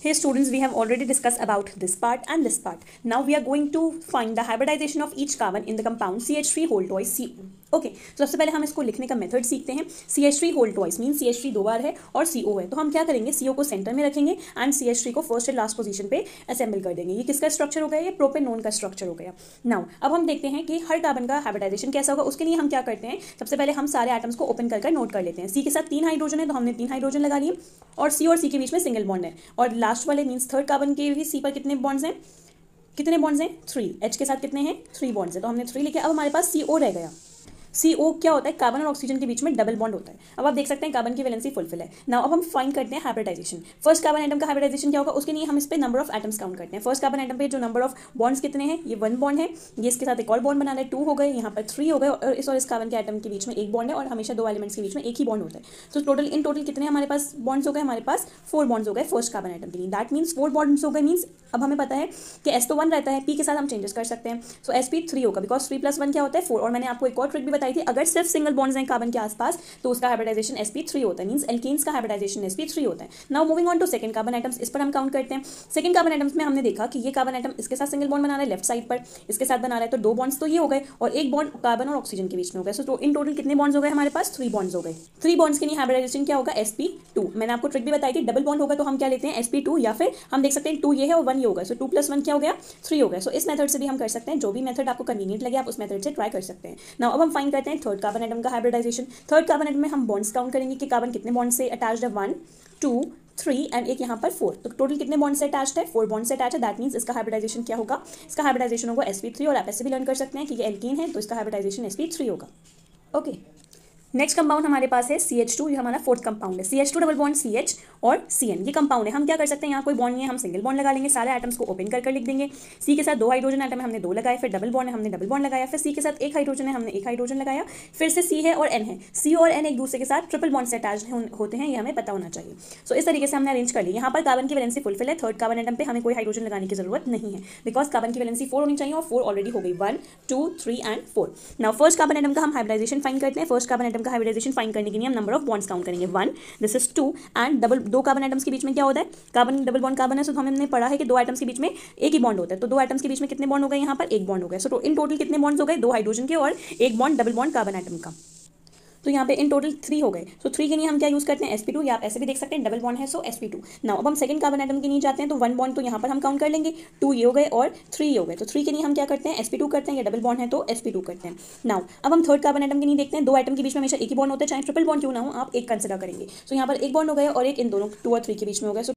Hey students, we have already discussed about this part and this part. Now we are going to find the hybridization of each carbon in the compound CH3 whole twice CO. Okay तो सबसे पहले हम इसको लिखने का method सीखते हैं. CH3 whole twice mean CH3 दो बार है और CO है, तो हम क्या करेंगे, CO को सेंटर में रखेंगे एंड CH3 को फर्स्ट एंड लास्ट पोजीशन पे असेंबल कर देंगे. ये किसका स्ट्रक्चर हो गया, ये प्रोपेनोन का स्ट्रक्चर हो गया. नाउ अब हम देखते हैं कि हर कार्बन का हाइब्रिडाइजेशन कैसा होगा. उसके लिए हम क्या करते हैं, सबसे पहले हम सारे एटम्स को ओपन कर नोट कर लेते हैं. C के साथ 3 हाइड्रोजन है तो हमने 3 हाइड्रोजन लगा लिए और C और C के बीच में सिंगल बॉन्ड है और लास्ट वाले मीन्स थर्ड कार्बन के भी C पर कितने बॉन्ड्स हैं, कितने बॉन्ड्स हैं 3. H के साथ कितने हैं 3 बॉन्ड्स हैं, तो हमने 3 लिखे. अब हमारे पास CO रह गया. CO क्या होता है, कार्बन और ऑक्सीजन के बीच में डबल बॉन्ड होता है. अब आप देख सकते हैं कार्बन की वैलेंसी फुलफिल है. नाउ अब हम फाइंड करते हैं हाइब्रिडाइजेशन. फर्स्ट कार्बन एटम का हाइब्रिडाइजेशन क्या होगा, उसके लिए हम इस पे नंबर ऑफ एटम्स काउंट करते हैं. फर्स्ट कार्बन एटम पे जो नंबर ऑफ बॉन्ड्स कितने हैं, ये 1 बॉन्ड है, ये इसके साथ एक और बॉन्ड बना रहा है 2 हो गए, यहाँ पर 3 हो गए और इस कार्बन के एटम के बीच में एक बॉन्ड है और हमेशा 2 एलिमेंट्स के बीच में एक ही बॉन्ड होता है. तो टोटल कितने हमारे पास बॉन्ड्स हो गए, हमारे पास 4 बॉन्ड्स हो गए फर्स्ट कार्बन एटम के लिए. दैट मीन्स 4 बॉन्ड्स हो गए. मीन्स अब हमें पता है कि S तो 1 रहता है, P के साथ हम चेंजेस कर सकते हैं. सो SP 3 होगा बिकॉज 3 + 1 क्या होता है 4. और मैंने आपको एक और ट्रिक भी बताई थी, अगर सिर्फ सिंगल बॉन्ड्स हैं कार्बन के आसपास तो उसका हाइब्रिडाइजेशन sp3 होता है. मींस एल्केन्स का हाइब्रिडाइजेशन sp3 होता है. Now moving on to second carbon atoms, इस पर हम काउंट करते हैं. सेकंड कार्बन एटम्स में हमने देखा कि ये कार्बन एटम इसके साथ सिंगल बॉन्ड बना रहा है लेफ्ट साइड पर, इसके साथ बना रहा है तो 2 बॉन्ड्स तो ये हो गए और एक बॉन्ड कार्बन और ऑक्सीजन के बीच में हो गया. सो इन टोटल कितने बॉन्ड्स हो गए हमारे पास, 3 बॉन्ड्स हो गए. 3 बॉन्ड्स के लिए हाइब्रिडाइजेशन क्या होगा sp2. मैंने आपको ट्रिक भी बताई थी, डबल बॉन्ड होगा तो हम क्या लेते हैं sp2 या फिर हम देख सकते हैं 2 ये है और 1 ये होगा. सो 2 + 1 क्या हो गया 3 हो गया. सो इस मेथड से भी हम कर सकते हैं, जो भी मेथड आपको कन्वीनियंट लगे आप उस मेथड से ट्राई कर सकते हैं. नाउ अब हम फाइंड करते हैं थर्ड कार्बन एटम का हाइब्रिडाइजेशन. थर्ड कार्बन एटम में हम बॉन्ड्स काउंट करेंगे कि कार्बन कितने बॉन्ड से अटैच्ड है, 1 2 3 एंड एक यहाँ पर 4. तो टोटल कितने बॉन्ड से अटैच्ड है, 4 बॉन्ड से अटैच है. दैट मीन्स इसका हाइब्रिडाइजेशन क्या होगा, इसका हाइब्रिडाइजेशन होगा sp3 और आप ऐसे भी लर्न कर सकते हैं कि ये एल्कीन है तो इसका हाइब्रिडाइजेशन sp3 होगा. ओके नेक्स्ट कंपाउंड हमारे पास है CH2. ये हमारा फोर्थ कंपाउंड है. CH2 डबल बॉन्ड CH और CN ये कंपाउंड है. हम क्या कर सकते हैं, यहाँ कोई बॉन्ड नहीं है, हम सिंगल बॉन्ड लगा लेंगे, सारे एटम्स को ओपन कर लिख देंगे. C के साथ 2 हाइड्रोजन एटम है, हमने 2 लगाए, फिर डबल बॉन्ड है, हमने डबल बॉन्ड लगाया, फिर C के साथ 1 हाइड्रोजन है, हमने 1 हाइड्रोजन लगाया, फिर से C है और N है. C और N एक दूसरे के साथ ट्रिपल बॉन्ड से अटैच होते हैं, ये हमें पता होना चाहिए. सो इस तरीके से हमने अरेंज कर लिया. यहाँ पर कार्बन की वैलेंसी फुलफिल है. थर्ड कार्बन एटम पे हमें कोई हाइड्रोजन लगाने की जरूरत नहीं है बिकॉज कार्बन की वैलेंसी 4 होनी चाहिए और 4 ऑलरेडी हो गई, 1 2 3 and 4. Now first carbon atom का हम हाइब्रिडाइजेशन फाइंड करते हैं. फर्स्ट कार्बन एटम का हाइब्रिडाइजेशन फाइंड करने के लिए हम नंबर ऑफ बॉन्ड्स काउंट करेंगे. 1 दिस इज 2 एंड दो कार्बन एटम्स के बीच में क्या होता है, कार्बन डबल बॉन्ड कार्बन है. सो हमने पढ़ा है कि 2 एटम्स के बीच में एक ही बॉन्ड होता है. तो 2 एटम्स के बीच में कितने बॉन्ड हो गए, यहाँ पर एक बॉन्ड हो गया. सो इन टोटल कितने बॉन्ड्स हो गए, 2 हाइड्रोजन के और एक bond double bond carbon atom का. तो यहाँ पे इन टोटल 3 हो गए. सो 3 के लिए हम क्या यूज करते हैं sp2, या आप ऐसे भी देख सकते हैं डबल बॉन्ड है सो sp2. नाउ अब हम सेकंड कार्बन एटम के लिए जाते हैं तो 1 बॉन्ड तो यहाँ पर हम काउंट कर लेंगे, 2 ये हो गए और 3 ये हो गए. तो 3 के लिए हम क्या करते हैं sp2 करते हैं, या डबल बॉन्ड है तो sp2 करते हैं. नाउ अब हम थर्ड कार्बन एटम के लिए देखते हैं. 2 एटम के बीच में हमेशा एक ही बॉन्ड होता है, चाहे ट्रिपल बॉन्ड क्यों ना हो, आप एक कंसिडर करेंगे. सो यहाँ पर एक बॉन्ड हो गया और एक इन दोनों 2 और 3 के बीच में हो गया.